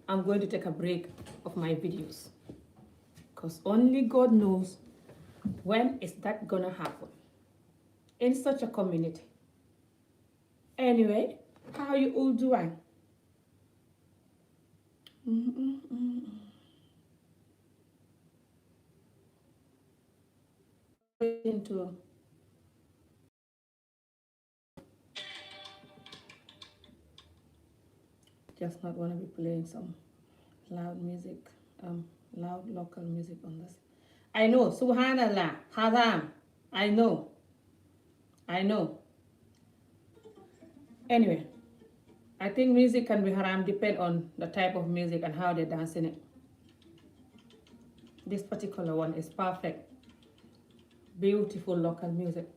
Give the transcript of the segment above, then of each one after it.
I'm going to take a break of my videos. Because only God knows when is that gonna happen in such a community. Anyway, how you all doing? Into just not want to be playing some loud music, loud local music on this. I know, Subhanallah, Haram. I know. Anyway, I think music can be haram depend on the type of music and how they dance in it. This particular one is perfect. Beautiful local music.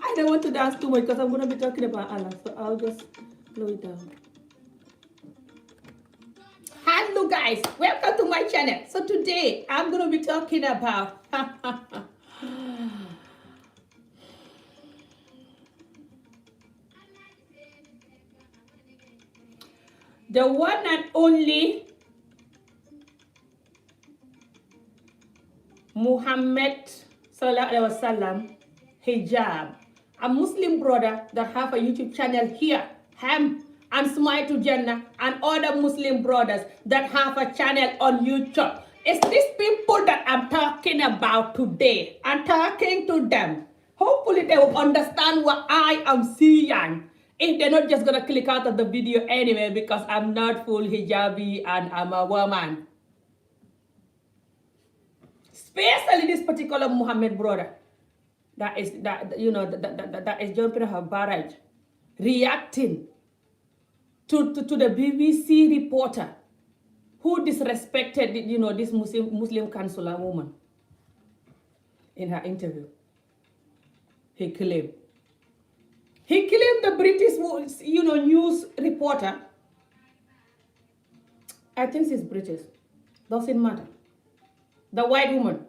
I don't want to dance too much because I'm going to be talking about Allah, so I'll just slow it down. Hello guys, welcome to my channel. So today I'm going to be talking about the one and only Mohammed Hijab, a Muslim brother that have a YouTube channel here, him and Smile to Jannah and other Muslim brothers that have a channel on YouTube. It's these people that I'm talking about today. I'm talking to them. Hopefully they will understand what I am seeing. If they're not just gonna click out of the video anyway because I'm not full hijabi and I'm a woman. Especially this particular Muhammad brother that is jumping her barrage, reacting to the BBC reporter who disrespected this Muslim counselor woman in her interview. He claimed the British news reporter, I think she's British, doesn't matter, the white woman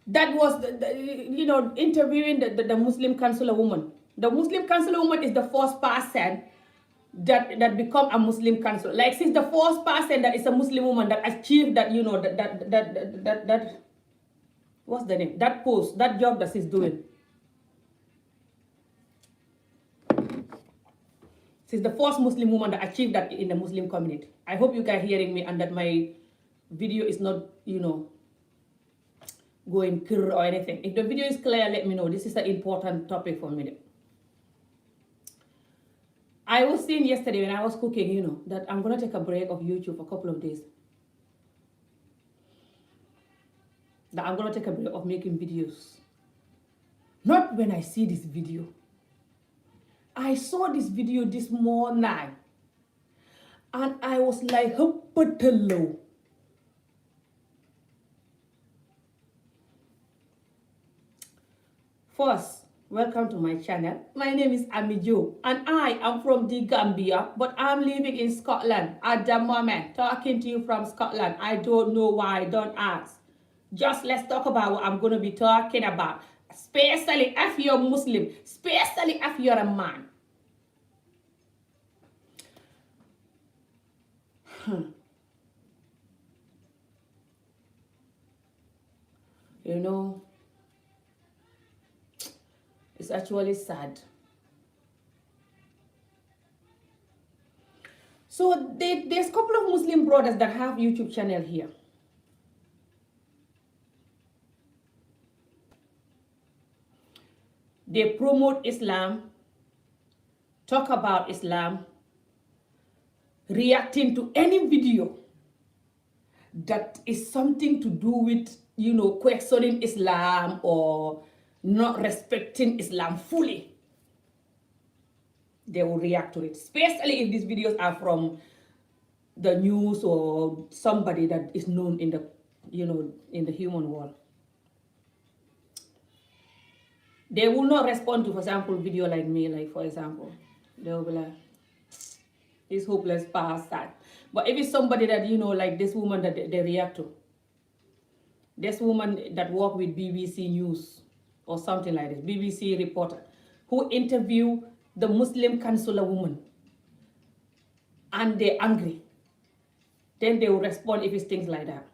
that was interviewing the Muslim counselor woman. The Muslim counselor woman is the first person that become a Muslim counselor. Like she's the first person that is a Muslim woman that achieved that that what's the name? That post, that job that she's doing. She's the first Muslim woman that achieved that in the Muslim community. I hope you guys hearing me and that my video is not, going clear or anything. If the video is clear, let me know. This is an important topic for me. I was saying yesterday when I was cooking, that I'm going to take a break of YouTube for a couple of days. That I'm going to take a break of making videos. Not when I see this video. I saw this video this morning. And I was like, hello. First, welcome to my channel. My name is Amijo and I am from the Gambia, but I'm living in Scotland at the moment, talking to you from Scotland. I don't know why, don't ask. Just let's talk about what I'm going to be talking about, especially if you're Muslim, especially if you're a man. It's actually sad. So there's a couple of Muslim brothers that have YouTube channel here. They promote Islam, talk about Islam, reacting to any video that is something to do with, questioning Islam or not respecting Islam fully. They will react to it, especially if these videos are from the news or somebody that is known in the, in the human world. They will not respond to, for example, video like me, like for example, they will be like, is hopeless past that. But if it's somebody that, like this woman that they react to, this woman that worked with BBC News or something like this, BBC reporter, who interviewed the Muslim councillor woman, and they're angry, then they will respond if it's things like that.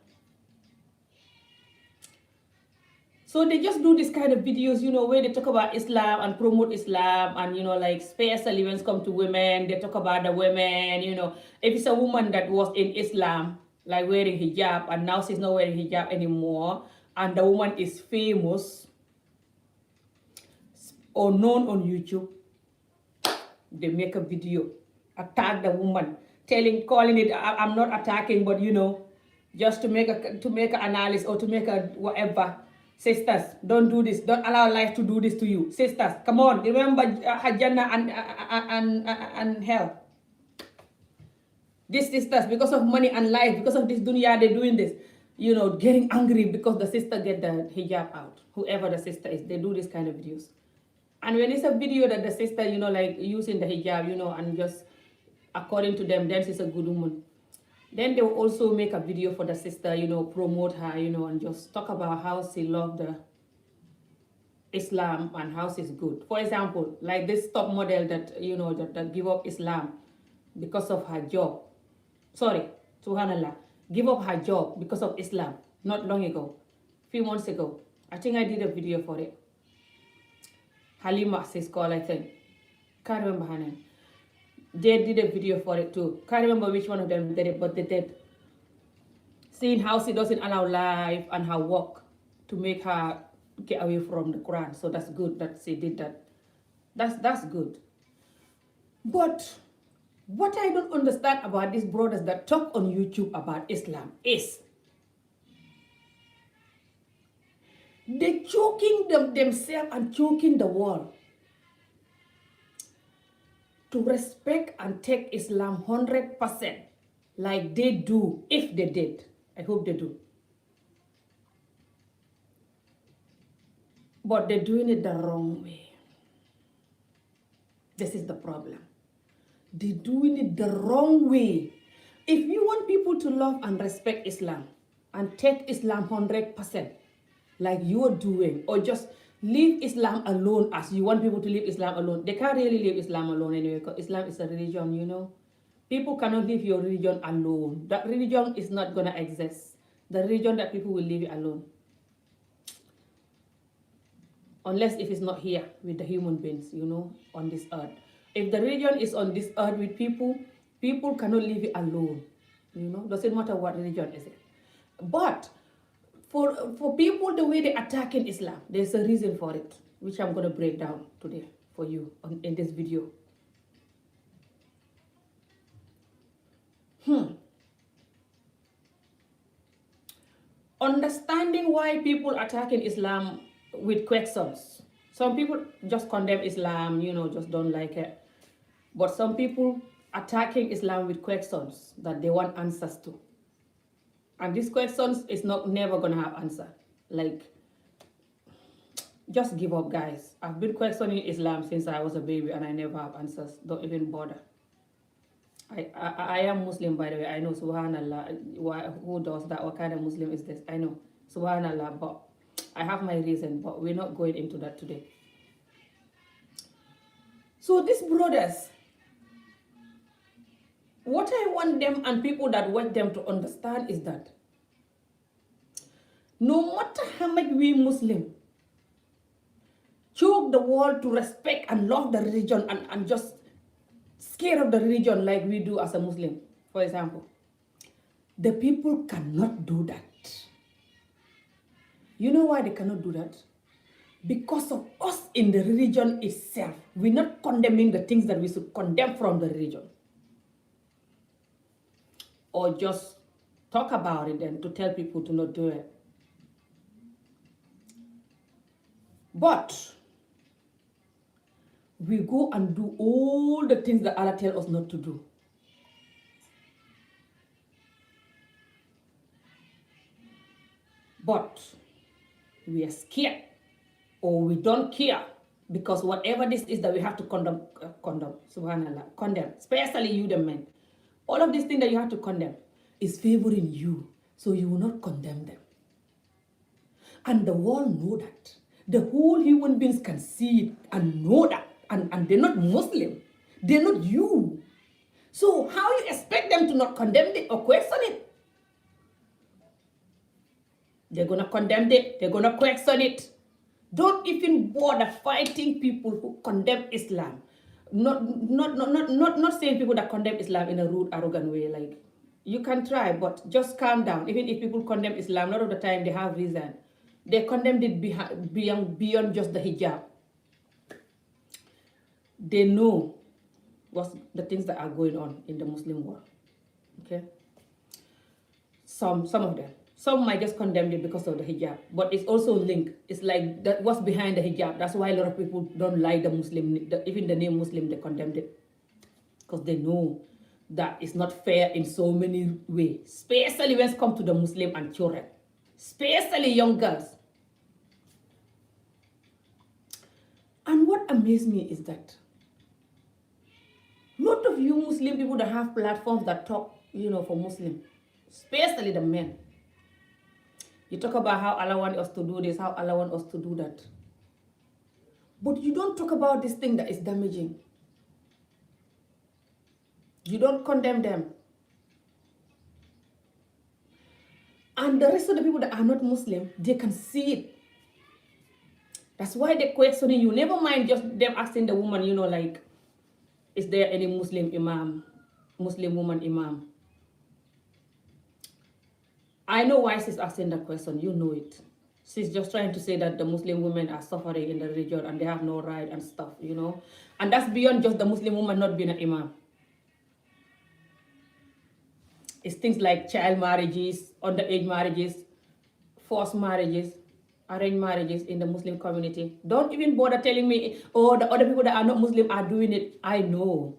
So they just do this kind of videos, where they talk about Islam and promote Islam and, like special events come to women. They talk about the women, If it's a woman that was in Islam, like wearing hijab, and now she's not wearing hijab anymore, and the woman is famous or known on YouTube, they make a video, attack the woman, calling it, I'm not attacking, but, just to make an analysis or to make a whatever. Sisters, don't do this. Don't allow life to do this to you. Sisters, come on. Remember Jannah and hell. These sisters, because of money and life, because of this dunya, they're doing this. Getting angry because the sister get the hijab out. Whoever the sister is, they do this kind of videos. And when it's a video that the sister, like using the hijab, and just according to them, then she's a good woman. Then they will also make a video for the sister, promote her, and just talk about how she loved the Islam and how she's good. For example, like this top model that, that give up Islam because of her job. Sorry, subhanallah. Give up her job because of Islam. Not long ago. Few months ago. I think I did a video for it. Halima, she's called, I think. Can't remember her name. They did a video for it too. Can't remember which one of them did it, but they did. Seeing how she doesn't allow life and her work to make her get away from the Quran. So that's good that she did that. That's good. But what I don't understand about these brothers that talk on YouTube about Islam is they're choking themselves and choking the world to respect and take Islam 100% like they do, if they did. I hope they do. But they're doing it the wrong way. This is the problem. They're doing it the wrong way. If you want people to love and respect Islam and take Islam 100% like you're doing, or just leave Islam alone as you want people to leave Islam alone. They can't really leave Islam alone anyway, because Islam is a religion, People cannot leave your religion alone. That religion is not going to exist. The religion that people will leave it alone. Unless if it's not here with the human beings, on this earth. If the religion is on this earth with people, people cannot leave it alone. Doesn't matter what religion is it. But for people, the way they attack in Islam, there's a reason for it, which I'm going to break down today for you in this video. Understanding why people attacking Islam with questions. Some people just condemn Islam, just don't like it. But some people attacking Islam with questions that they want answers to. And these questions is never gonna have answer. Like, just give up, guys. I've been questioning Islam since I was a baby and I never have answers. Don't even bother. I am Muslim, by the way. I know, subhanallah. Who does that? What kind of Muslim is this? I know, subhanallah. But I have my reason. But we're not going into that today. So these brothers, what I want them and people that watch them to understand is that no matter how much we Muslim choke the world to respect and love the religion and just scared of the religion like we do as a Muslim, for example, the people cannot do that. You know why they cannot do that? Because of us in the religion itself. We're not condemning the things that we should condemn from the religion. Or just talk about it and to tell people to not do it. But we go and do all the things that Allah tells us not to do. But we are scared, or we don't care Because whatever this is that we have to subhanallah, condemn, especially you the men. All of these things that you have to condemn is favoring you, so you will not condemn them. And the world know that. The whole human beings can see it and know that. And they're not Muslim. They're not you. So how you expect them to not condemn it or question it? They're going to condemn it. They're going to question it. Don't even bother fighting people who condemn Islam. Not saying people that condemn Islam in a rude, arrogant way. Like, you can try, but just calm down. Even if people condemn Islam, a lot of the time they have reason. They condemned it beyond just the hijab. They know what's the things that are going on in the Muslim world. Okay? Some of them. Some might just condemn it because of the hijab, but it's also linked. It's like that what's behind the hijab. That's why a lot of people don't like the Muslim, even the name Muslim, they condemned it. Because they know that it's not fair in so many ways, especially when it comes to the Muslim and children, especially young girls. And what amazed me is that a lot of you Muslim people that have platforms that talk, for Muslim, especially the men, you talk about how Allah wants us to do this, how Allah wants us to do that. But you don't talk about this thing that is damaging. You don't condemn them. And the rest of the people that are not Muslim, they can see it. That's why they're questioning you. Never mind just them asking the woman, is there any Muslim woman imam? I know why she's asking that question. You know it. She's just trying to say that the Muslim women are suffering in the region and they have no right and stuff, And that's beyond just the Muslim woman not being an imam. It's things like child marriages, underage marriages, forced marriages, arranged marriages in the Muslim community. Don't even bother telling me, the other people that are not Muslim are doing it. I know.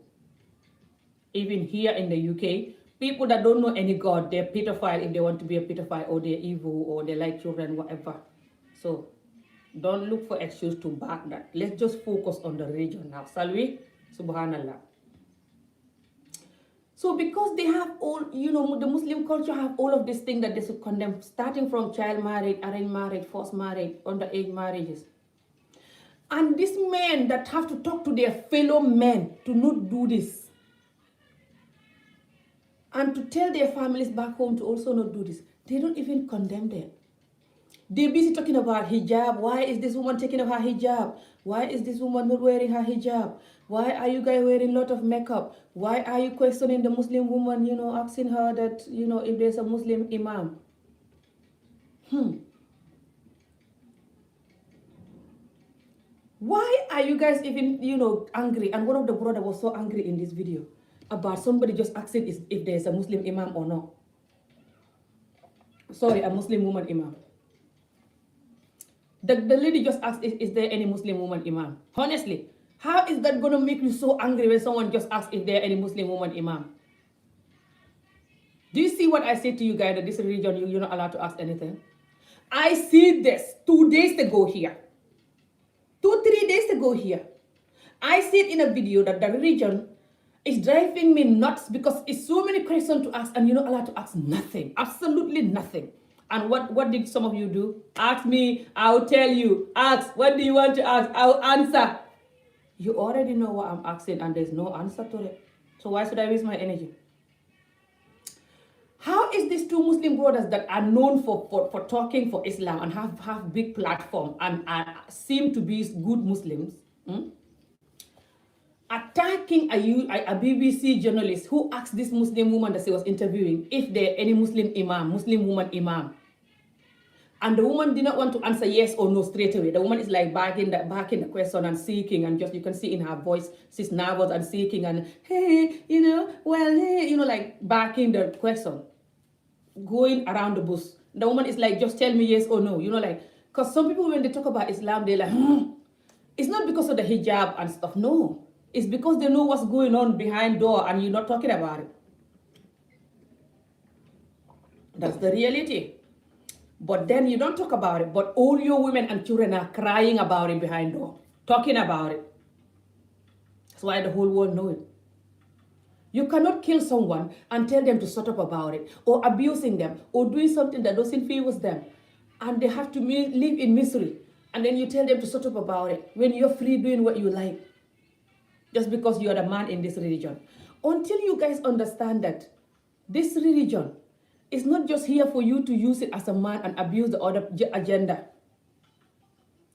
Even here in the UK, people that don't know any God, they're pedophile if they want to be a pedophile, or they're evil, or they like children, whatever. So don't look for excuse to back that. Let's just focus on the religion now, shall we? Subhanallah. So because they have all, the Muslim culture have all of these things that they should condemn, starting from child marriage, arranged marriage, forced marriage, underage marriages. And these men that have to talk to their fellow men to not do this. And to tell their families back home to also not do this. They don't even condemn them. They're busy talking about hijab. Why is this woman taking off her hijab? Why is this woman not wearing her hijab? Why are you guys wearing a lot of makeup? Why are you questioning the Muslim woman, asking her that, if there's a Muslim imam? Why are you guys even, angry? And one of the brother was so angry in this video about somebody just asking if there's a Muslim imam or not. Sorry, a Muslim woman imam. The lady just asked, is there any Muslim woman imam? Honestly, how is that going to make you so angry when someone just asks if there any Muslim woman imam? Do you see what I said to you guys, that this religion, you're not allowed to ask anything? I see this 2 days ago here. 2-3 days ago here. I said in a video that the religion is driving me nuts because it's so many questions to ask and you're not allowed to ask nothing. Absolutely nothing. And what did some of you do? Ask me, I'll tell you. Ask, what do you want to ask? I'll answer. You already know what I'm asking and there's no answer to it. So why should I waste my energy? How is these two Muslim brothers that are known for talking for Islam and have big platform and seem to be good Muslims, attacking a BBC journalist who asked this Muslim woman that she was interviewing if there any Muslim woman imam? And the woman did not want to answer yes or no straight away. The woman is like backing the question and seeking, and just you can see in her voice she's nervous and seeking and hey, like backing the question, going around the bush. The woman is like, just tell me yes or no, because some people when they talk about Islam, they're like, it's not because of the hijab and stuff. No, it's because they know what's going on behind door and you're not talking about it. That's the reality. But then you don't talk about it, but all your women and children are crying about it behind door. talking about it. That's why the whole world knows it. You cannot kill someone and tell them to shut up about it, or abusing them, or doing something that doesn't favor them, and they have to live in misery. And then you tell them to shut up about it when you're free doing what you like, just because you're the man in this religion. Until you guys understand that this religion is not just here for you to use it as a man and abuse the other agenda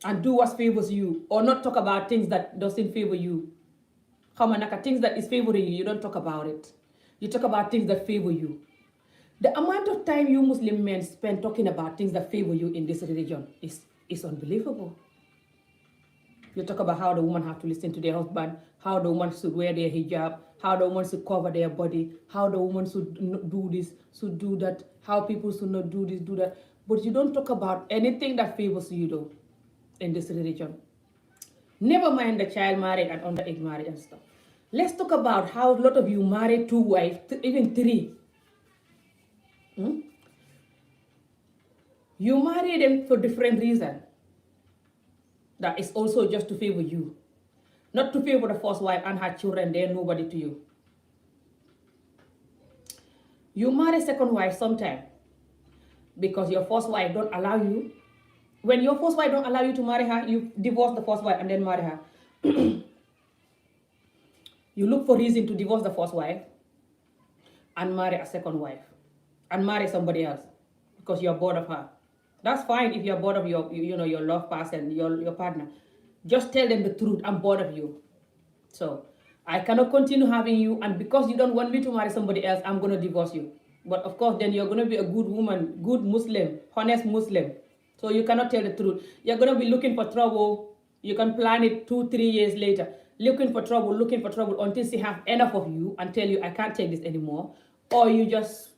and do what favors you, or not talk about things that doesn't favor you. Hamanaka, things that is favoring you, you don't talk about it. You talk about things that favor you. The amount of time you Muslim men spend talking about things that favor you in this religion is unbelievable. You talk about how the woman have to listen to their husband, how the woman should wear their hijab, how the woman should cover their body, how the woman should do this, should do that, how people should not do this, do that. But you don't talk about anything that favors you though in this religion. Never mind the child marriage and underage marriage and stuff. Let's talk about how a lot of you marry 2 wives, even 3. You marry them for different reasons. That is also just to favor you. Not to favor the first wife and her children, they're nobody to you. You marry second wife sometime because your first wife don't allow you. When your first wife don't allow you to marry her, you divorce the first wife and then marry her. You look for reason to divorce the first wife and marry a second wife and marry somebody else because you're bored of her. That's fine if you're bored of your love person, your partner. Just tell them the truth. I'm bored of you. So I cannot continue having you, and because you don't want me to marry somebody else, I'm going to divorce you. But of course, then you're going to be a good woman, good Muslim, honest Muslim. So you cannot tell the truth. You're going to be looking for trouble. You can plan it 2-3 years later. Looking for trouble until she have enough of you and tell you, I can't take this anymore. Or you just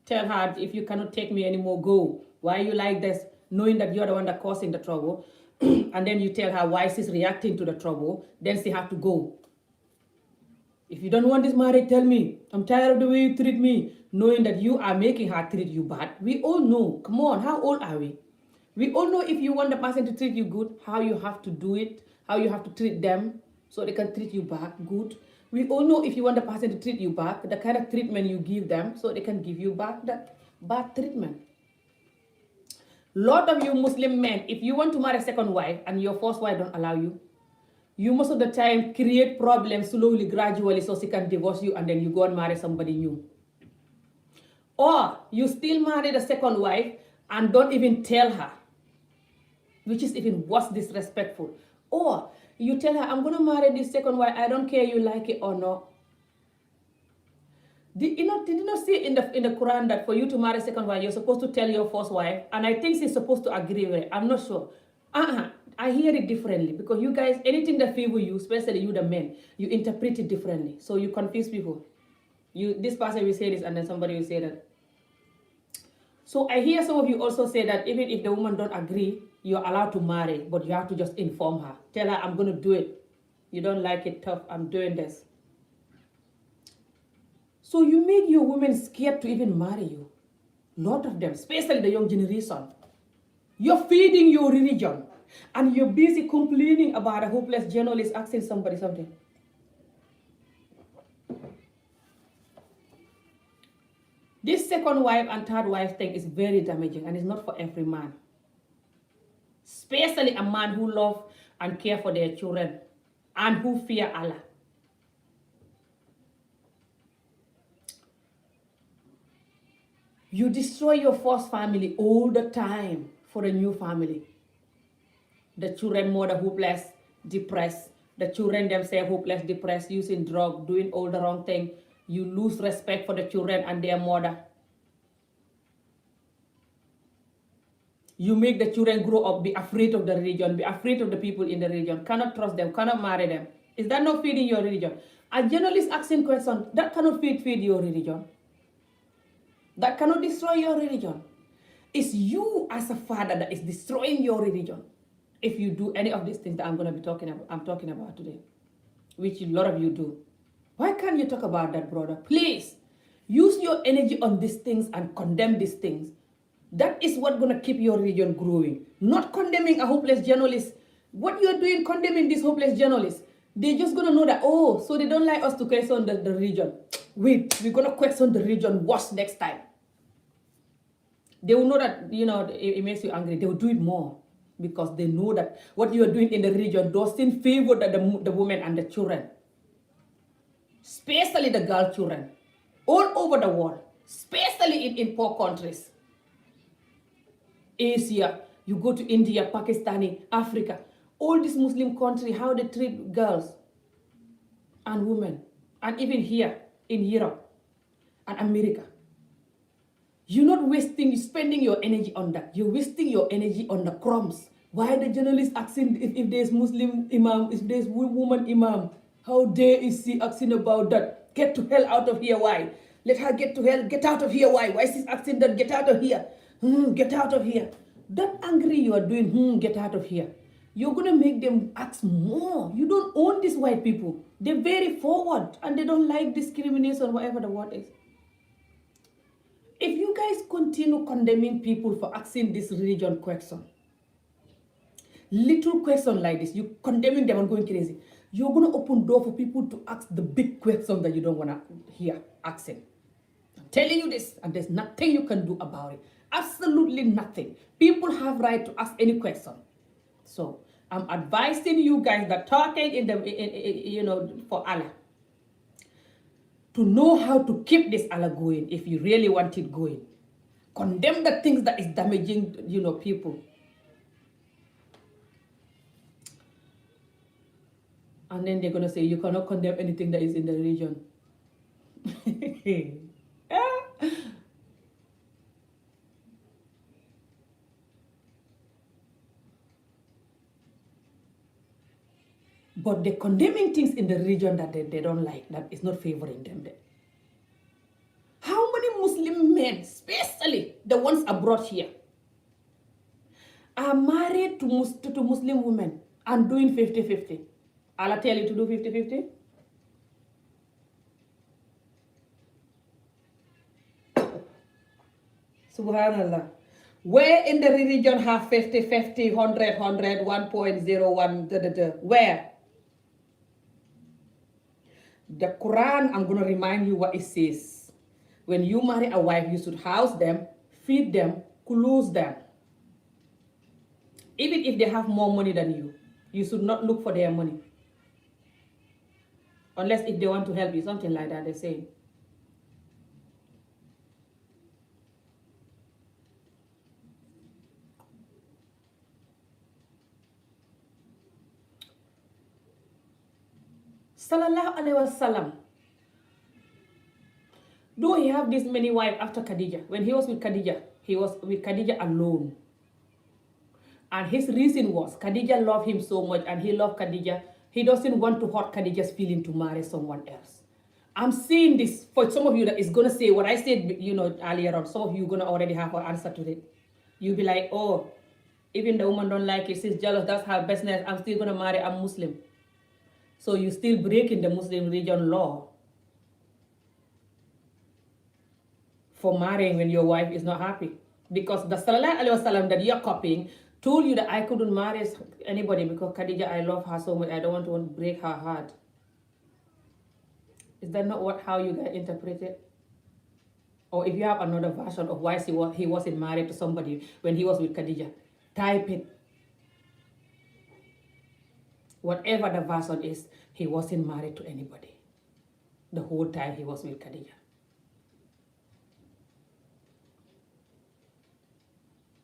tell her, if you cannot take me anymore, go. Why you like this? Knowing that you're the one that causing the trouble. And then you tell her why she's reacting to the trouble. Then she have to go. If you don't want this marriage, tell me. I'm tired of the way you treat me. Knowing that you are making her treat you bad. We all know. Come on, how old are we? We all know if you want the person to treat you good, how you have to do it, how you have to treat them so they can treat you back good. We all know if you want the person to treat you back, the kind of treatment you give them so they can give you back that bad treatment. Lot of you Muslim men, if you want to marry a second wife and your first wife don't allow you, you most of the time create problems slowly, gradually, so she can divorce you and then you go and marry somebody new. Or you still marry the second wife and don't even tell her, which is even worse, disrespectful. Or you tell her, I'm going to marry this second wife, I don't care you like it or not. Did you not see in the Quran that for you to marry second wife, you're supposed to tell your first wife? And I think she's supposed to agree with it. I'm not sure. I hear it differently because you guys, anything that favor you, especially you the men, you interpret it differently. So you confuse people. This person will say this and then somebody will say that. So I hear some of you also say that even if the woman don't agree, you're allowed to marry, but you have to just inform her. Tell her, I'm going to do it. You don't like it, tough, I'm doing this. So you make your women scared to even marry you. A lot of them, especially the young generation. You're feeding your religion. And you're busy complaining about a hopeless journalist asking somebody something. This second wife and third wife thing is very damaging and it's not for every man. Especially a man who love and care for their children and who fear Allah. You destroy your first family all the time for a new family. The children mother hopeless, depressed. The children themselves hopeless, depressed, using drugs, doing all the wrong thing. You lose respect for the children and their mother. You make the children grow up, be afraid of the religion, be afraid of the people in the religion, cannot trust them, cannot marry them. Is that not feeding your religion? A journalist asking questions, that cannot feed your religion. That cannot destroy your religion. It's you as a father that is destroying your religion. If you do any of these things that I'm talking about today, which a lot of you do. Why can't you talk about that, brother? Please, use your energy on these things and condemn these things. That is what's going to keep your religion growing. Not condemning a hopeless journalist What you're doing, condemning these hopeless journalists, they're just gonna know that, oh, so they don't like us to question the region. Wait, we're gonna question the region worse next time. They will know that, it makes you angry. They will do it more because they know that what you are doing in the region doesn't favor the women and the children, especially the girl children, all over the world, especially in poor countries. Asia, you go to India, Pakistani, Africa, all these Muslim countries, how they treat girls and women, and even here in Europe and America. You're not spending your energy on that. You're wasting your energy on the crumbs. Why the journalist asking if there's Muslim imam, if there's woman imam? How dare is she asking about that? Get to hell out of here, why? Let her get to hell, get out of here, why? Why is she asking that? Get out of here. Get out of here. That angry you are doing, get out of here. You're going to make them ask more. You don't own these white people. They're very forward and they don't like discrimination, whatever the word is. If you guys continue condemning people for asking this religion question, little question like this, you condemning them and going crazy, you're going to open door for people to ask the big question that you don't want to hear asking. I'm telling you this, and there's nothing you can do about it. Absolutely nothing. People have right to ask any question. So I'm advising you guys that talking for Allah, to know how to keep this Allah going if you really want it going. Condemn the things that is damaging, people. And then they're going to say, you cannot condemn anything that is in the region. But they're condemning things in the region that they don't like, that is not favoring them. How many Muslim men, especially the ones abroad here, are married to Muslim women and doing 50-50? Allah tell you to do 50-50? Subhanallah. Where in the religion have 50-50, 100-100, 1.01, where? The Quran, I'm going to remind you what it says. When you marry a wife, you should house them, feed them, clothe them. Even if they have more money than you, you should not look for their money. Unless if they want to help you, something like that, they say. Sallallahu Alaihi Wasallam. Though he have this many wives after Khadija, when he was with Khadija, he was with Khadija alone. And his reason was, Khadija loved him so much and he loved Khadija. He doesn't want to hurt Khadija's feeling to marry someone else. I'm saying this for some of you that is going to say what I said, earlier on. Some of you going to already have an answer to it. You'll be like, oh, even the woman don't like it, she's jealous, that's her business, I'm still going to marry a Muslim. So you still breaking the Muslim religion law for marrying when your wife is not happy. Because the Sallallahu Alaihi Wasallam that you're copying told you that I couldn't marry anybody because Khadija, I love her so much, I don't want to break her heart. Is that not how you guys interpret it? Or if you have another version of why he wasn't married to somebody when he was with Khadija, type it. Whatever the version is, he wasn't married to anybody the whole time he was with Khadija.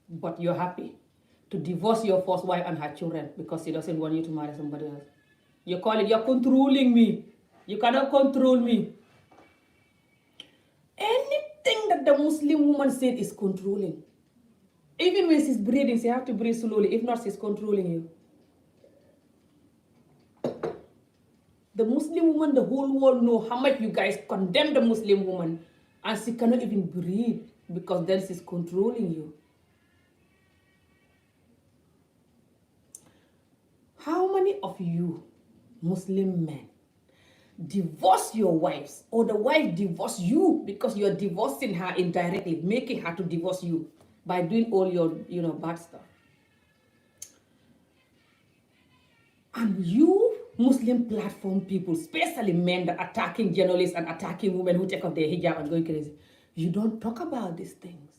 But you're happy to divorce your first wife and her children because he doesn't want you to marry somebody else. You call it, you're controlling me. You cannot control me. Anything that the Muslim woman said is controlling. Even when she's breathing, she has to breathe slowly. If not, she's controlling you. The Muslim woman, the whole world know how much you guys condemn the Muslim woman, and she cannot even breathe because then she's controlling you. How many of you Muslim men divorce your wives, or the wife divorce you because you're divorcing her indirectly, making her to divorce you by doing all your bad stuff? And you Muslim platform people, especially men that attacking journalists and attacking women who take off their hijab and going crazy, you don't talk about these things.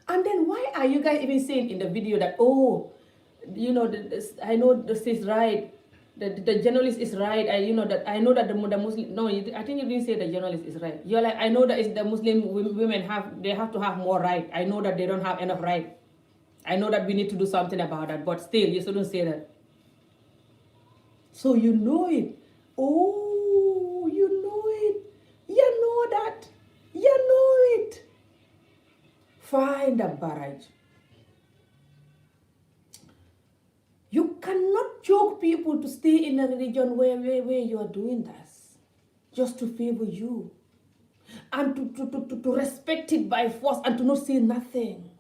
And then why are you guys even saying in the video that, oh, you know, I know this is right, the journalist is right, I know that the Muslim, no, I think you didn't say the journalist is right. You're like, I know that it's the Muslim women have to have more right. I know that they don't have enough right. I know that we need to do something about that, but still, you shouldn't say that. So you know it. Oh, you know it. You know that. You know it. Find a barrage. You cannot choke people to stay in a religion where you are doing this, just to favor you, and to respect it by force and to not say nothing.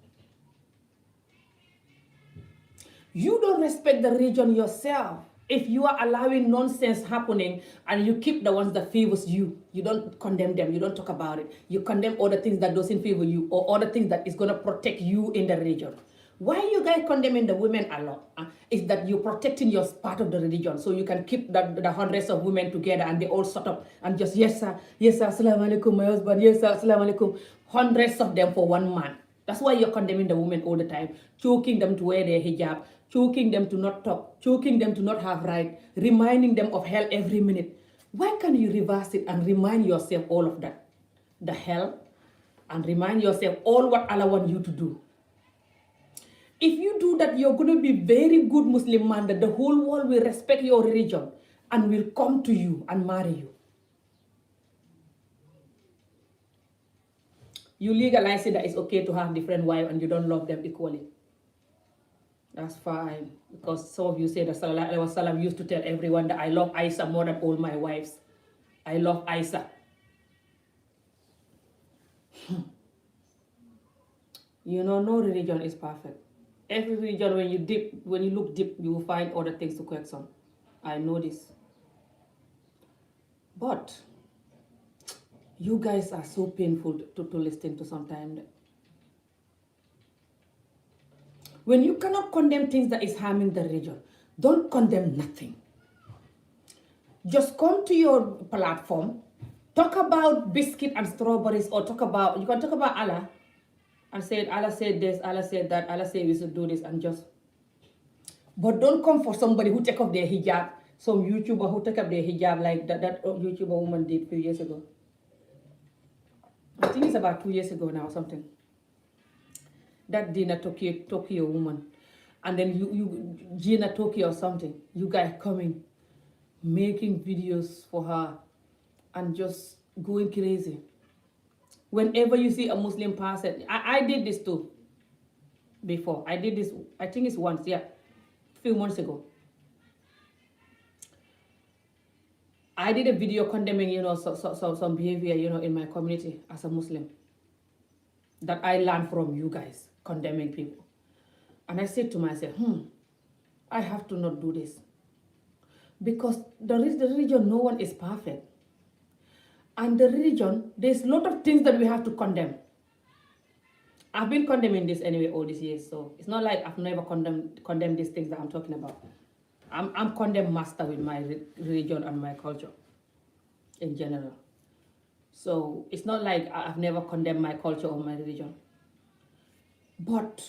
You don't respect the religion yourself. If you are allowing nonsense happening and you keep the ones that favors you, you don't condemn them, you don't talk about it. You condemn all the things that doesn't favor you or all the things that is going to protect you in the religion. Why you guys condemning the women a lot? Is that you're protecting your part of the religion so you can keep the hundreds of women together and they all shut up and just, yes sir, assalamu alaikum, my husband, yes sir, assalamu alaikum. Hundreds of them for one man. That's why you're condemning the women all the time, choking them to wear their hijab, choking them to not talk, choking them to not have right, reminding them of hell every minute. Why can't you reverse it and remind yourself all of that? The hell, and remind yourself all what Allah wants you to do. If you do that, you're going to be very good Muslim man, that the whole world will respect your religion and will come to you and marry you. You legalize it that it's okay to have different wives and you don't love them equally. That's fine. Because some of you say that Sallallahu Alaihi Wasallam used to tell everyone that I love Aisha more than all my wives. I love Aisha. You know, no religion is perfect. Every religion, when you look deep, you will find other things to question. I know this. But you guys are so painful to listen to sometimes. When you cannot condemn things that is harming the religion, don't condemn nothing. Just come to your platform, talk about biscuit and strawberries, or you can talk about Allah, and say Allah said this, Allah said that, Allah said we should do this, and just. But don't come for somebody who take off their hijab, some YouTuber who take off their hijab like that YouTuber woman did a few years ago. I think it's about 2 years ago now or something. That Gina Tokyo woman. And then you Gina Tokyo or something. You guys coming, making videos for her and just going crazy. Whenever you see a Muslim person, I did this too before. I did this, I think it's once, a few months ago. I did a video condemning, some behavior, in my community as a Muslim that I learned from you guys, condemning people. And I said to myself, I have to not do this. Because the religion, no one is perfect. And the religion, there's a lot of things that we have to condemn. I've been condemning this anyway all these years, so it's not like I've never condemned these things that I'm talking about. I'm condemned master with my religion and my culture in general. So it's not like I've never condemned my culture or my religion. But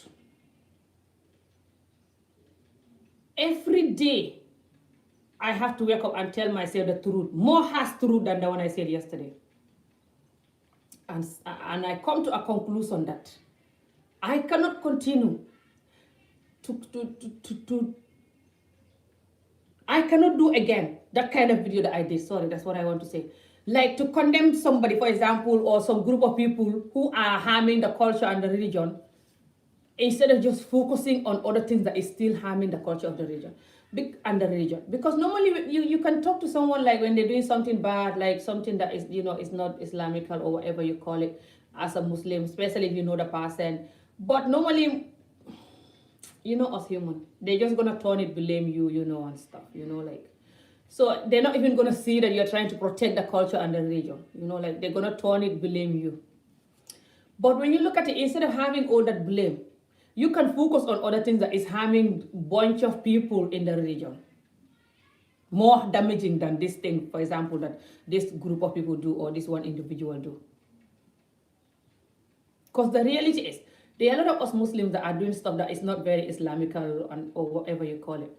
every day I have to wake up and tell myself the truth. More has truth than the one I said yesterday. And I come to a conclusion that I cannot continue I cannot do again that kind of video that I did. Sorry, that's what I want to say. Like to condemn somebody, for example, or some group of people who are harming the culture and the religion, instead of just focusing on other things that is still harming the culture of the religion and the religion. Because normally you can talk to someone like when they're doing something bad, like something that is, is not Islamical or whatever you call it as a Muslim, especially if you know the person. But normally, us human, they're just gonna turn it, blame you, and stuff, so they're not even gonna see that you're trying to protect the culture and the religion, they're gonna turn it, blame you. But when you look at it, instead of having all that blame, You can focus on other things that is harming bunch of people in the religion. More damaging than this thing, for example, that this group of people do or this one individual do. Because the reality is, there are a lot of us Muslims that are doing stuff that is not very Islamical or whatever you call it.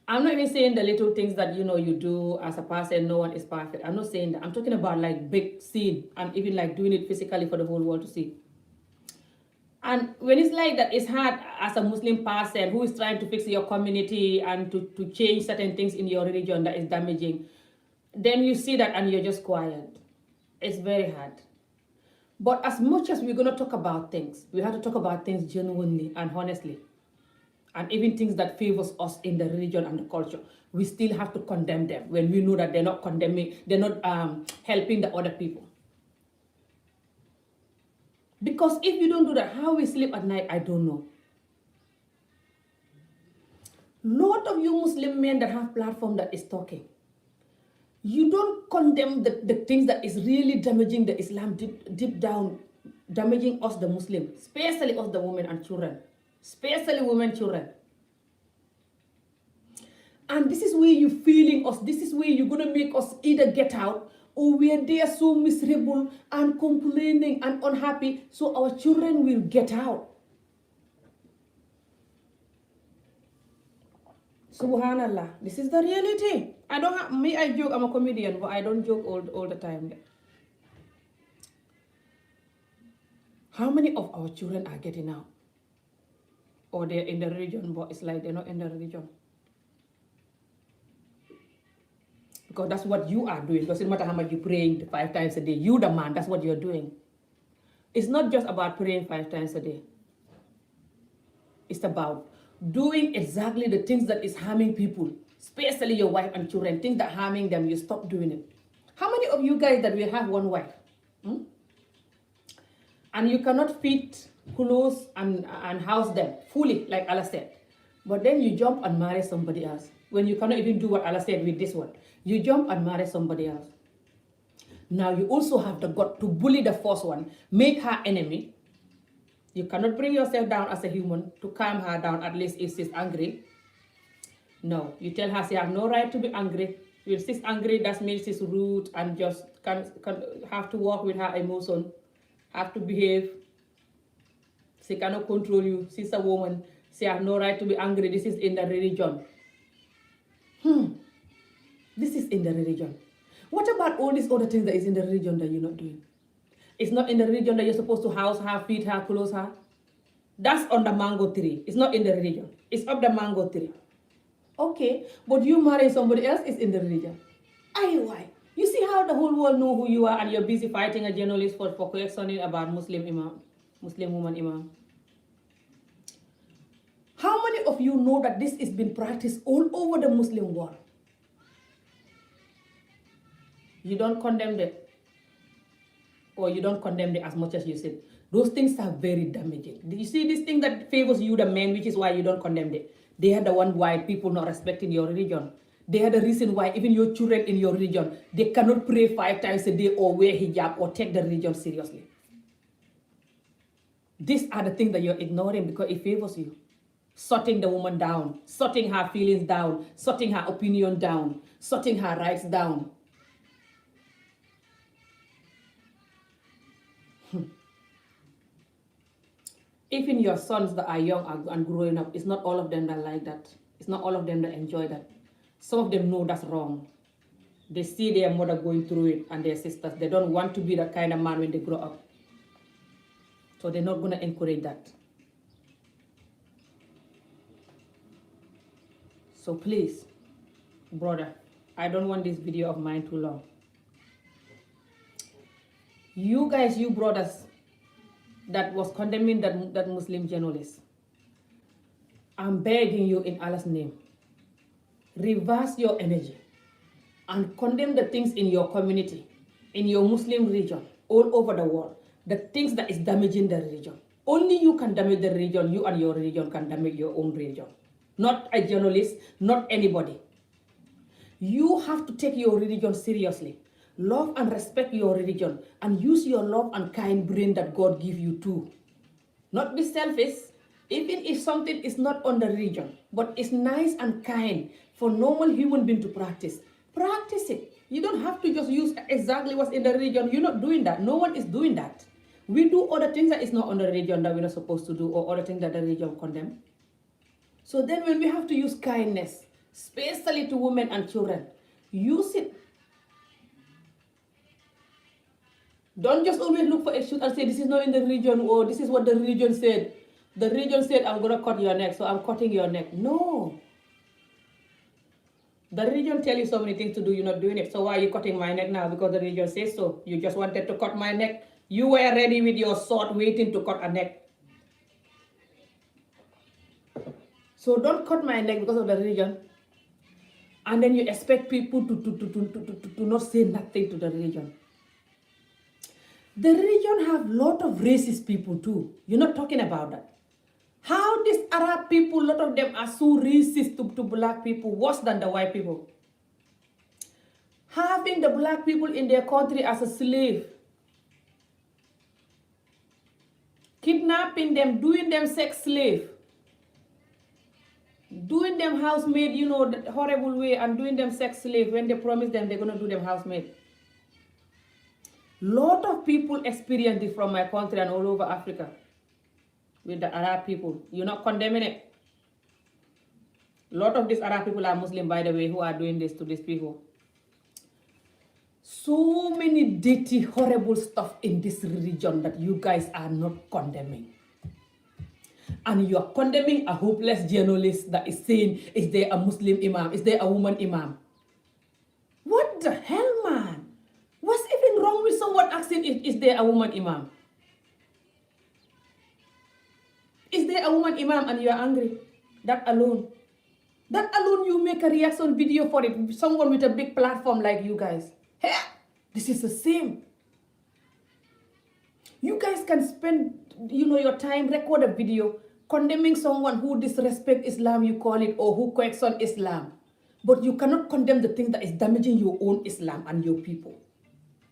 I'm not even saying the little things that, you know, you do as a person, no one is perfect. I'm not saying that. I'm talking about like big sin and even like doing it physically for the whole world to see. And when it's like that, it's hard as a Muslim person who is trying to fix your community and to change certain things in your religion that is damaging. Then you see that and you're just quiet. It's very hard. But as much as we're going to talk about things, we have to talk about things genuinely and honestly. And even things that favors us in the religion and the culture, we still have to condemn them when we know that they're not condemning, they're not helping the other people. Because if you don't do that, how we sleep at night, I don't know. Lot of you Muslim men that have platform that is talking, you don't condemn the things that is really damaging the Islam deep down, damaging us the Muslims, especially us the women and children, especially women, children. And this is where you're feeling us, this is where you're going to make us either get out or we are there so miserable and complaining and unhappy, so our children will get out. Subhanallah, this is the reality. I joke, I'm a comedian, but I don't joke all the time. How many of our children are getting out? Or they're in the religion, but it's like they're not in the religion. Because that's what you are doing. It doesn't matter how much you're praying 5 times a day. You the man, that's what you're doing. It's not just about praying 5 times a day. It's about doing exactly the things that is harming people, especially your wife and children, things that are harming them, you stop doing it. How many of you guys that will have one wife? And you cannot feed, clothes, and house them fully, like Allah said. But then you jump and marry somebody else. When you cannot even do what Allah said with this one. You jump and marry somebody else. Now you also have the gut to bully the first one, make her enemy. You cannot bring yourself down as a human to calm her down, at least if she's angry. No, you tell her she has no right to be angry. If she's angry, that means she's rude and just can have to walk with her emotion, have to behave. She cannot control you. She's a woman. She has no right to be angry. This is in the religion. This is in the religion. What about all these other things that is in the religion that you're not doing? It's not in the religion that you're supposed to house her, feed her, clothe her. That's on the mango tree. It's not in the religion. It's up the mango tree. Okay, but you marrying somebody else is in the religion. Why? You see how the whole world know who you are and you're busy fighting a journalist for questioning about Muslim woman imam. How many of you know that this is being practiced all over the Muslim world? You don't condemn it. Or you don't condemn it as much as you said. Those things are very damaging. You see this thing that favors you, the man, which is why you don't condemn it. They are the one why people not respecting your religion. They are the reason why even your children in your religion, they cannot pray 5 times a day or wear hijab or take the religion seriously. These are the things that you're ignoring because it favors you. Shutting the woman down, shutting her feelings down, shutting her opinion down, shutting her rights down. Even your sons that are young and growing up, it's not all of them that like that. It's not all of them that enjoy that. Some of them know that's wrong. They see their mother going through it and their sisters. They don't want to be that kind of man when they grow up. So they're not going to encourage that. So please, brother, I don't want this video of mine too long. You guys, you brothers, that was condemning that Muslim journalist, I'm begging you in Allah's name, reverse your energy and condemn the things in your community, in your Muslim religion, all over the world, the things that is damaging the religion. Only you can damage the religion, you and your religion can damage your own religion. Not a journalist, not anybody. You have to take your religion seriously. Love and respect your religion and use your love and kind brain that God give you too. Not be selfish. Even if something is not on the religion, but it's nice and kind for normal human being to practice. Practice it. You don't have to just use exactly what's in the religion. You're not doing that. No one is doing that. We do other things that is not on the religion that we're not supposed to do, or other things that the religion condemn. So then when we have to use kindness, especially to women and children, use it. Don't just always look for excuse and say this is not in the religion, or this is what the religion said. The religion said I'm going to cut your neck, so I'm cutting your neck. No. The religion tell you so many things to do, you're not doing it. So why are you cutting my neck now? Because the religion says so. You just wanted to cut my neck. You were ready with your sword waiting to cut a neck. So don't cut my neck because of the religion. And then you expect people to not say nothing to the religion. The religion have a lot of racist people too. You're not talking about that. How these Arab people, a lot of them are so racist to black people, worse than the white people. Having the black people in their country as a slave. Kidnapping them, doing them sex slave. Doing them housemaid, the horrible way, and doing them sex slave when they promise them they're going to do them housemaid. Lot of people experience this from my country and all over Africa with the Arab people. You're not condemning it. A lot of these Arab people are Muslim, by the way, who are doing this to these people. So many dirty, horrible stuff in this religion that you guys are not condemning. And you are condemning a hopeless journalist that is saying, is there a Muslim imam? Is there a woman imam? What the hell, man? What's even wrong with someone asking, is there a woman imam? Is there a woman imam and you are angry? That alone. That alone you make a reaction video for it. Someone with a big platform like you guys. Hey, this is the same. You guys can spend, your time, record a video condemning someone who disrespect Islam, you call it, or who question Islam. But you cannot condemn the thing that is damaging your own Islam and your people.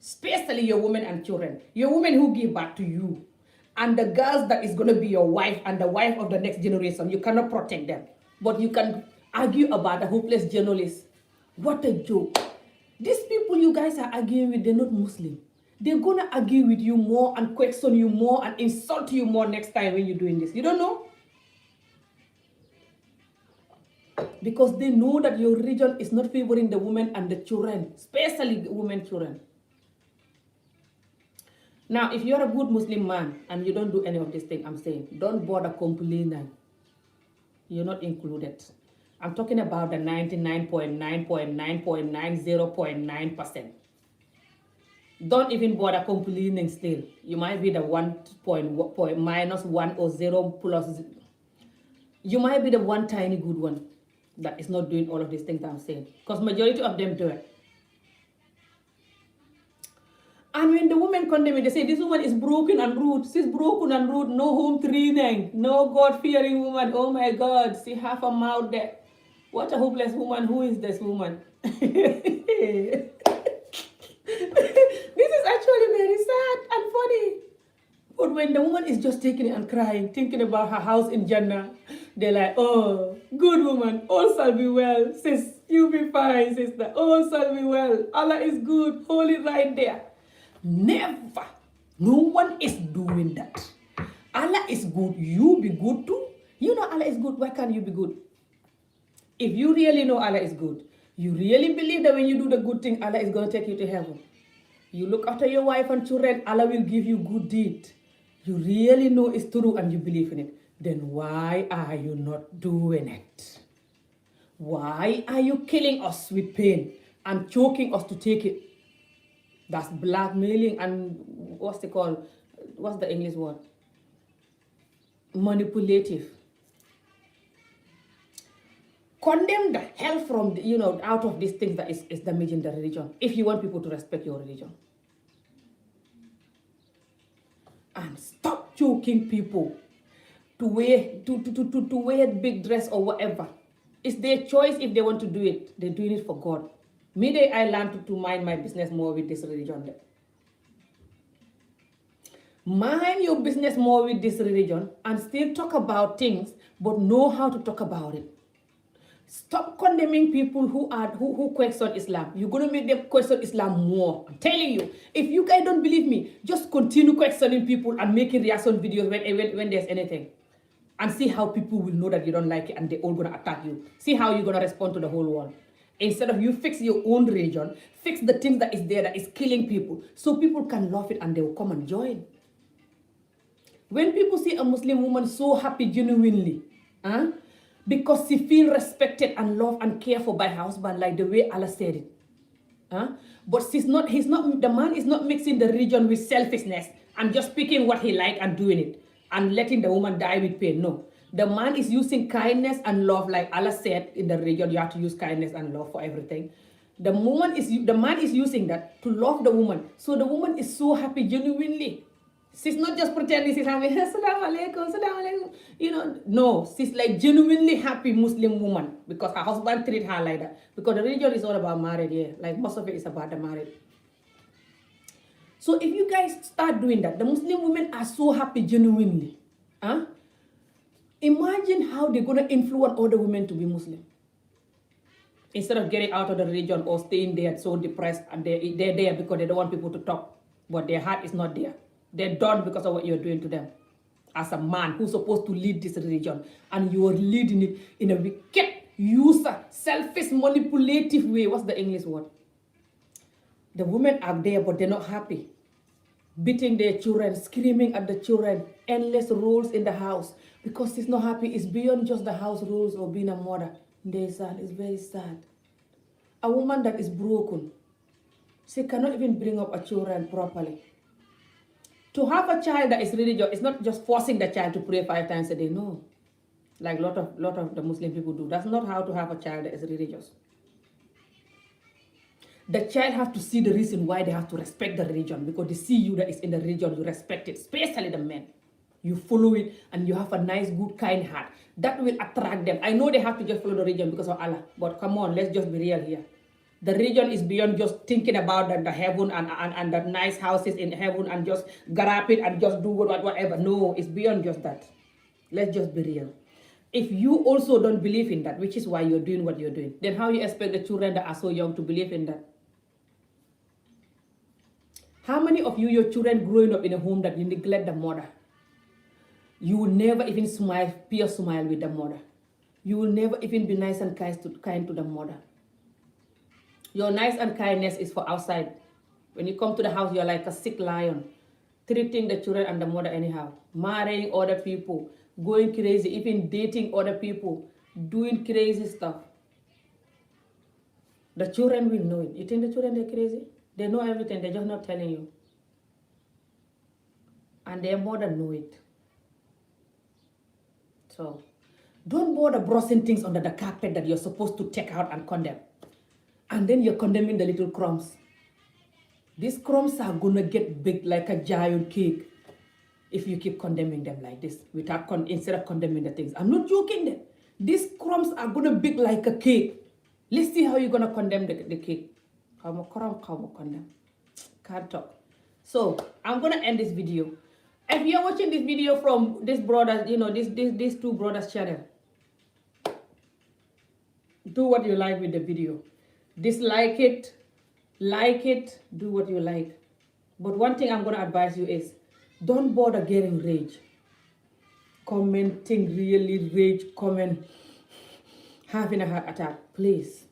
Especially your women and children. Your women who give birth to you. And the girls that is going to be your wife and the wife of the next generation. You cannot protect them. But you can argue about a hopeless journalist. What a joke. These people you guys are arguing with, they're not Muslim. They're going to argue with you more and question you more and insult you more next time when you're doing this. You don't know? Because they know that your religion is not favoring the women and the children, especially the women children. Now, if you're a good Muslim man and you don't do any of these things I'm saying, don't bother complaining. You're not included. I'm talking about the 99.9.9.90.9%. Don't even bother complaining still. You might be the minus 1 or 0 plus. You might be the one tiny good one that is not doing all of these things I'm saying. Because majority of them do it. And when the women condemn it, they say, this woman is broken and rude. She's broken and rude. No home training. No God-fearing woman. Oh my God. She have a mouth there. What a hopeless woman. Who is this woman? This is actually very sad and funny. But when the woman is just taking it and crying, thinking about her house in Jannah, they're like, oh, good woman, all shall be well. Sis, you'll be fine, sister. All shall be well. Allah is good. Hold it right there. Never. No one is doing that. Allah is good. You be good too. You know Allah is good. Why can't you be good? If you really know Allah is good, you really believe that when you do the good thing, Allah is going to take you to heaven. You look after your wife and children, Allah will give you good deed. You really know it's true and you believe in it. Then why are you not doing it? Why are you killing us with pain and choking us to take it? That's blackmailing and what's it called? What's the English word? Manipulative. Condemn the hell from, out of these things that is damaging the religion. If you want people to respect your religion. And stop choking people to wear a big dress or whatever. It's their choice if they want to do it. They're doing it for God. I learned to mind my business more with this religion. Mind your business more with this religion and still talk about things, but know how to talk about it. Stop condemning people who question Islam. You're gonna make them question Islam more. I'm telling you. If you guys don't believe me, just continue questioning people and making reaction videos when there's anything. And see how people will know that you don't like it and they're all gonna attack you. See how you're gonna respond to the whole world. Instead of you fix your own religion, fix the things that is there that is killing people, so people can love it and they will come and join. When people see a Muslim woman so happy genuinely, because she feel respected and loved and cared for by her husband, like the way Allah said it. But the man is not mixing the religion with selfishness and just picking what he like and doing it and letting the woman die with pain. No. The man is using kindness and love, like Allah said in the religion, you have to use kindness and love for everything. The man is using that to love the woman. So the woman is so happy genuinely. She's not just pretending she's happy, assalamu alaikum, assalamu alaikum. No, she's like genuinely happy Muslim woman because her husband treat her like that. Because the religion is all about marriage, yeah. Like most of it is about the marriage. So if you guys start doing that, the Muslim women are so happy genuinely. Imagine how they're gonna influence other women to be Muslim. Instead of getting out of the religion or staying there so depressed and they're there because they don't want people to talk, but their heart is not there. They're done because of what you're doing to them. As a man who's supposed to lead this religion, and you are leading it in a wicked, user, selfish, manipulative way. What's the English word? The women are there, but they're not happy. Beating their children, screaming at the children, endless rules in the house. Because she's not happy. It's beyond just the house rules or being a mother. It's very sad. A woman that is broken, she cannot even bring up a children properly. To have a child that is religious, it's not just forcing the child to pray 5 times a day. No. Like a lot of the Muslim people do. That's not how to have a child that is religious. The child has to see the reason why they have to respect the religion, because they see you that is in the religion, you respect it, especially the men. You follow it and you have a nice, good, kind heart. That will attract them. I know they have to just follow the religion because of Allah, but come on, let's just be real here. The religion is beyond just thinking about the heaven and the nice houses in heaven and just grab it and just do whatever. No, it's beyond just that. Let's just be real. If you also don't believe in that, which is why you're doing what you're doing, then how you expect the children that are so young to believe in that? How many of you, your children growing up in a home that you neglect the mother? You will never even smile, pure smile with the mother. You will never even be nice and kind to the mother. Your nice and kindness is for outside. When you come to the house, you're like a sick lion, treating the children and the mother anyhow, marrying other people, going crazy, even dating other people, doing crazy stuff. The children will know it. You think the children are crazy? They know everything, they're just not telling you. And their mother know it. So, don't bother brushing things under the carpet that you're supposed to take out and condemn. And then you're condemning the little crumbs. These crumbs are gonna get big like a giant cake if you keep condemning them like this, instead of condemning the things. I'm not joking them. These crumbs are gonna be big like a cake. Let's see how you're gonna condemn the cake. Condemn. Can't talk. So I'm gonna end this video. If you're watching this video from this brothers, these two brothers channel, do what you like with the video. Dislike it, like it, do what you like. But one thing I'm gonna advise you is, don't bother getting rage. Commenting really rage, having a heart attack, please.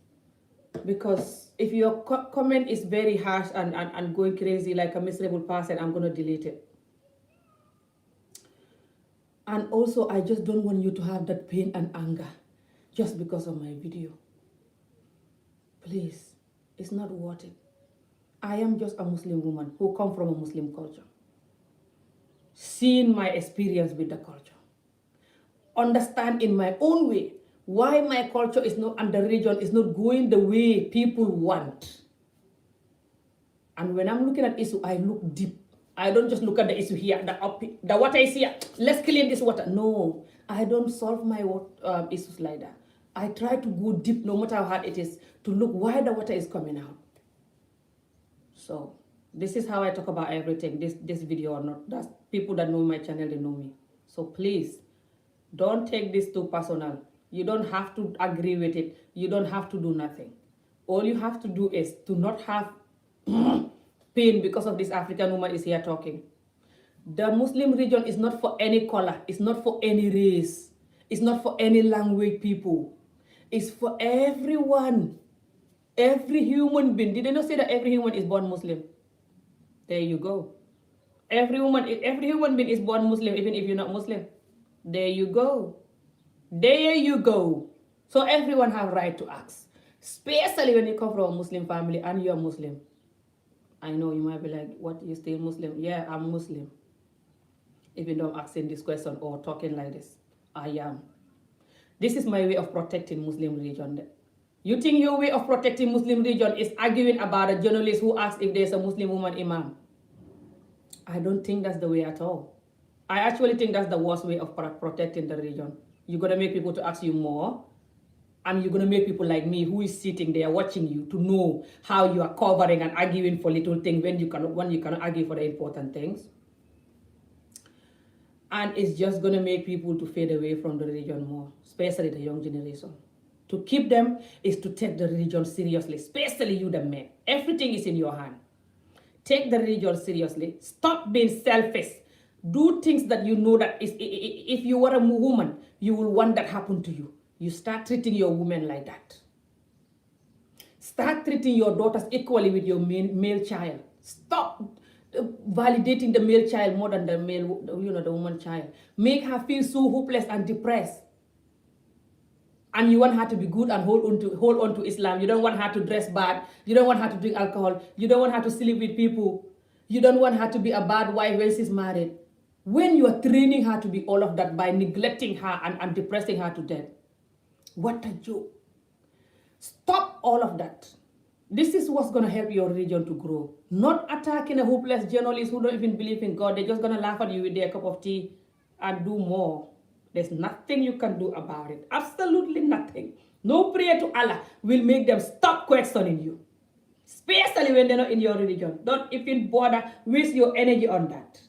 Because if your comment is very harsh and going crazy like a miserable person, I'm gonna delete it. And also, I just don't want you to have that pain and anger just because of my video. Please, it's not worth it. I am just a Muslim woman who come from a Muslim culture. Seeing my experience with the culture. Understand in my own way why my culture is not, and the religion is not going the way people want. And when I'm looking at issue, I look deep. I don't just look at the issue here, the water is here, let's clean this water. No, I don't solve my issues like that. I try to go deep, no matter how hard it is, to look why the water is coming out. So, This is how I talk about everything. This video or not. That's people that know my channel, they know me. So please, don't take this too personal. You don't have to agree with it. You don't have to do nothing. All you have to do is to not have pain because of this African woman is here talking. The Muslim region is not for any color. It's not for any race. It's not for any language people. It's for everyone. Every human being. Did they not say that every human is born Muslim? There you go. Every human being is born Muslim, even if you're not Muslim. There you go. There you go. So everyone have right to ask. Especially when you come from a Muslim family and you're Muslim. I know you might be like, what, you still Muslim? Yeah, I'm Muslim. Even though I'm asking this question or talking like this, I am. This is my way of protecting Muslim religion. You think your way of protecting Muslim religion is arguing about a journalist who asks if there's a Muslim woman imam? I don't think that's the way at all. I actually think that's the worst way of protecting the religion. You're going to make people to ask you more, and you're going to make people like me who is sitting there watching you to know how you are covering and arguing for little things when you cannot argue for the important things. And it's just going to make people to fade away from the religion more, especially the young generation. To keep them is to take the religion seriously, especially you the men. Everything is in your hand. Take the religion seriously. Stop being selfish. Do things that you know that if you were a woman, you will want that happen to you. You start treating your women like that. Start treating your daughters equally with your male child. Stop validating the male child more than the woman child. Make her feel so hopeless and depressed. And you want her to be good and hold on to Islam. You don't want her to dress bad. You don't want her to drink alcohol. You don't want her to sleep with people. You don't want her to be a bad wife when she's married. When you are training her to be all of that by neglecting her and depressing her to death. What a joke. Stop all of that. This is what's going to help your religion to grow. Not attacking a hopeless journalist who don't even believe in God. They're just going to laugh at you with their cup of tea and do more. There's nothing you can do about it. Absolutely nothing. No prayer to Allah will make them stop questioning you. Especially when they're not in your religion. Don't even bother waste your energy on that.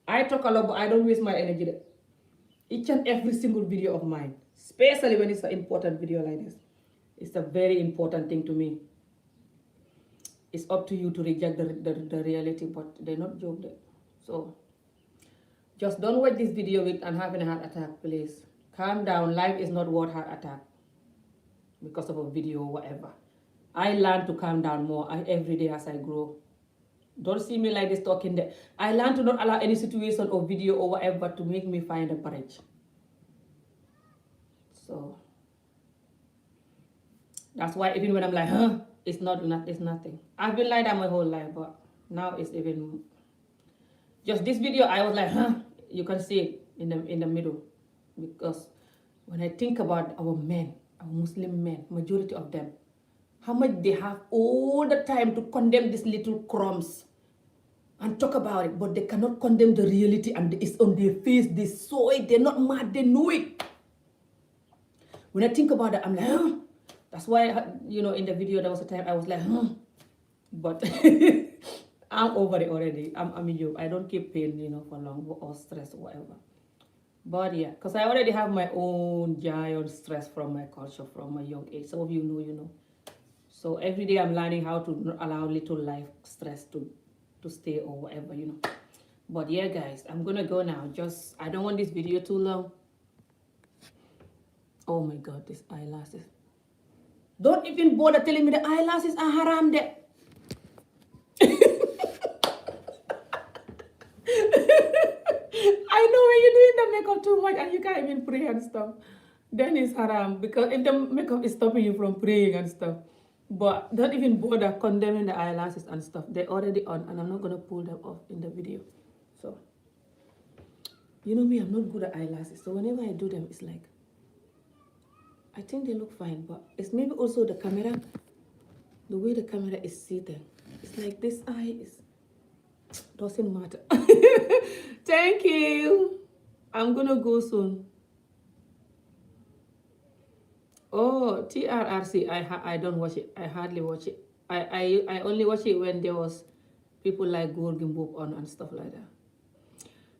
I talk a lot, but I don't waste my energy there. Each and every single video of mine, especially when it's an important video like this, it's a very important thing to me. It's up to you to reject the reality, but they're not joking there. So, just don't watch this video with and having a heart attack, please. Calm down. Life is not worth heart attack because of a video or whatever. I learn to calm down more every day as I grow. Don't see me like this talking there. I learn to not allow any situation or video or whatever to make me find a courage. So, that's why even when I'm like, it's nothing. I've been like that my whole life, but now it's even... Just this video, I was like, you can see it in the middle. Because when I think about our men, our Muslim men, majority of them, how much they have all the time to condemn these little crumbs and talk about it, but they cannot condemn the reality, and it's on their face, they saw it, they're not mad, they know it. When I think about it, I'm like, That's why, in the video, there was a time I was like, but I'm over it already. I'm you. I don't keep pain, for long or stress or whatever. But yeah, because I already have my own giant stress from my culture, from my young age. Some of you know. So every day I'm learning how to allow little life stress to stay or whatever, But yeah, guys, I'm going to go now. I don't want this video too long. Oh my God, these eyelashes. Don't even bother telling me the eyelashes are haram there. I know when you're doing the makeup too much and you can't even pray and stuff, then it's haram, because if the makeup is stopping you from praying and stuff. But don't even bother condemning the eyelashes and stuff. They're already on, and I'm not going to pull them off in the video. So, you know me, I'm not good at eyelashes. So whenever I do them, it's like, I think they look fine, but it's maybe also the camera, the way the camera is sitting. It's like this eye doesn't matter. Thank you. I'm gonna go soon. Oh, TRRC, I don't watch it. I hardly watch it. I only watch it when there was people like Gorgim Boop on and stuff like that.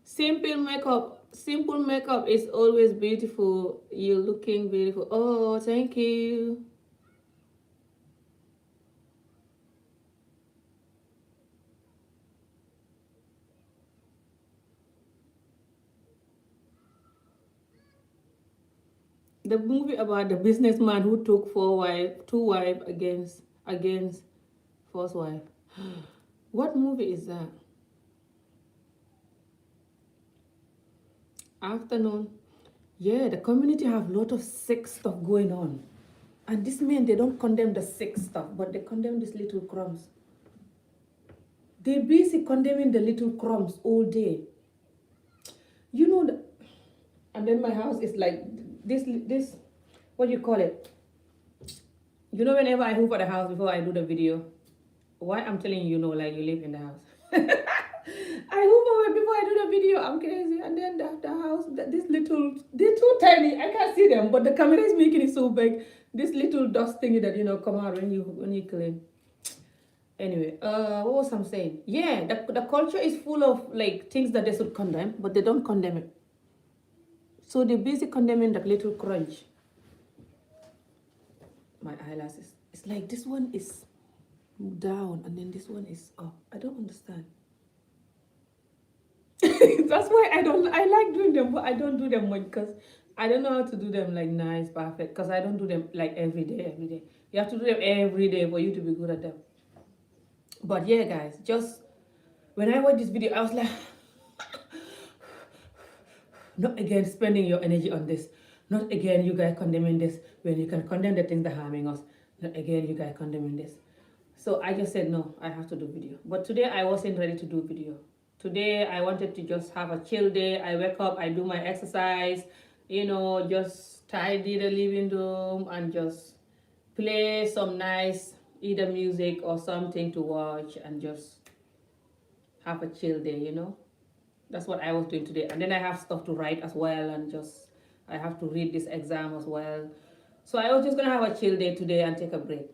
Simple makeup is always beautiful. You're looking beautiful. Oh, thank you. The movie about the businessman who took two wives against first wife. What movie is that? Afternoon. Yeah, the community have a lot of sex stuff going on. And this men, they don't condemn the sex stuff, but they condemn these little crumbs. They're busy condemning the little crumbs all day. You know, and then my house is like this, what do you call it? You know, whenever I hoover the house before I do the video, why I'm telling you, like you live in the house. I hoover before I do the video, I'm crazy. And then the house, they're too tiny. I can't see them, but the camera is making it so big. This little dust thingy that, come out when you clean. Anyway, what was I saying? Yeah, the culture is full of like things that they should condemn, but they don't condemn it. So they're busy condemning that little crunch. My eyelashes. It's like this one is down and then this one is up. I don't understand. That's why I like doing them, but I don't do them much because I don't know how to do them like nice, perfect. Because I don't do them like every day. You have to do them every day for you to be good at them. But yeah, guys, just when I watched this video, I was like, not again spending your energy on this. Not again you guys condemning this when you can condemn the things that are harming us. Not again you guys condemning this. So I just said, no, I have to do video. But today I wasn't ready to do video. Today I wanted to just have a chill day. I wake up, I do my exercise, just tidy the living room and just play some nice either music or something to watch and just have a chill day, That's what I was doing today. And then I have stuff to write as well and I have to read this exam as well. So I was just going to have a chill day today and take a break.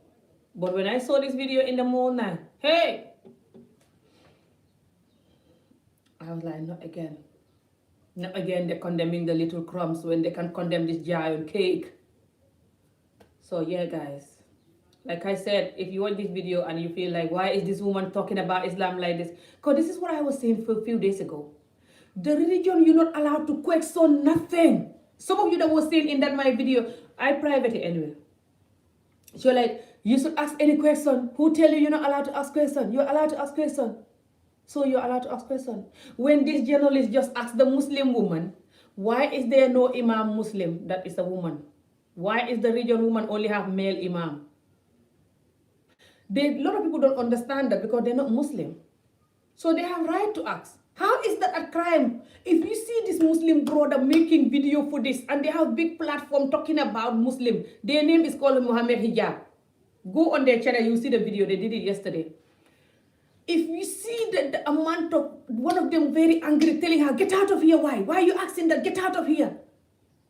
But when I saw this video in the morning, hey! I was like, not again. Not again, they're condemning the little crumbs when they can condemn this giant cake. So yeah, guys. Like I said, if you watch this video and you feel like, why is this woman talking about Islam like this? Because this is what I was saying for a few days ago. The religion, you're not allowed to question nothing. Some of you that was saying in that my video, I private it anyway. So like, you should ask any question. Who tell you you're not allowed to ask question? You're allowed to ask question. So you're allowed to ask question. When this journalist just asked the Muslim woman, why is there no imam Muslim that is a woman? Why is the religion woman only have male imam? A lot of people don't understand that because they're not Muslim. So they have right to ask. How is that a crime? If you see this Muslim brother making video for this and they have big platform talking about Muslim, their name is called Mohammed Hijab. Go on their channel, you see the video, they did it yesterday. If you see the amount of, one of them very angry, telling her, get out of here, why? Why are you asking that, get out of here?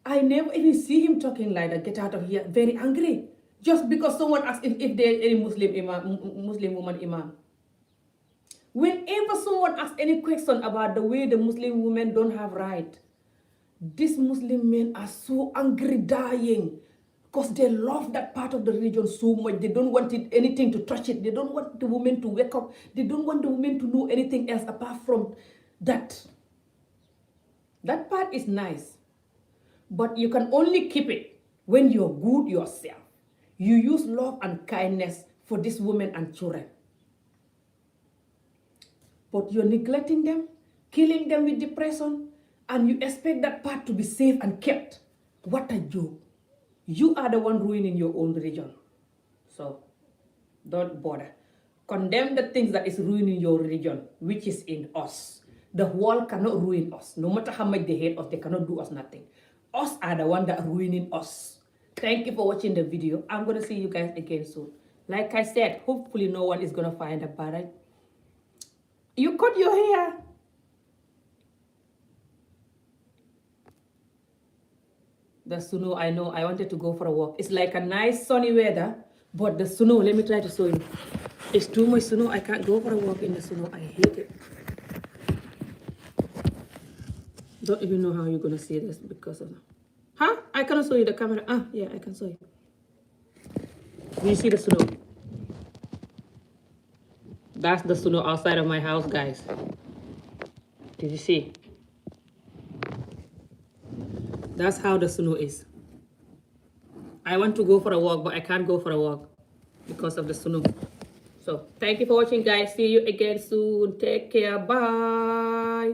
I never even see him talking like that, get out of here, very angry. Just because someone asked if there's any Muslim woman imam. Whenever someone asks any question about the way the Muslim women don't have right, these Muslim men are so angry, dying, because they love that part of the religion so much. They don't want anything to touch it. They don't want the women to wake up. They don't want the women to know anything else apart from that. That part is nice, but you can only keep it when you're good yourself. You use love and kindness for these women and children. But you're neglecting them, killing them with depression, and you expect that part to be safe and kept. What a joke. You are the one ruining your own religion. So, don't bother. Condemn the things that is ruining your religion, which is in us. The world cannot ruin us. No matter how much they hate us, they cannot do us nothing. Us are the one that are ruining us. Thank you for watching the video. I'm going to see you guys again soon. Like I said, hopefully no one is going to find a bad. You cut your hair. That's to know, I know. I wanted to go for a walk. It's like a nice sunny weather, But the snow, let me try to show you. It's too much snow. I can't go for a walk in the snow. I hate it. Don't even know how you're gonna see this because of... Huh? I cannot show you the camera. Yeah, I can show you. Do you see the snow? That's the snow outside of my house, guys. Did you see? That's how the snow is. I want to go for a walk, but I can't go for a walk because of the snow. So, thank you for watching, guys. See you again soon. Take care. Bye.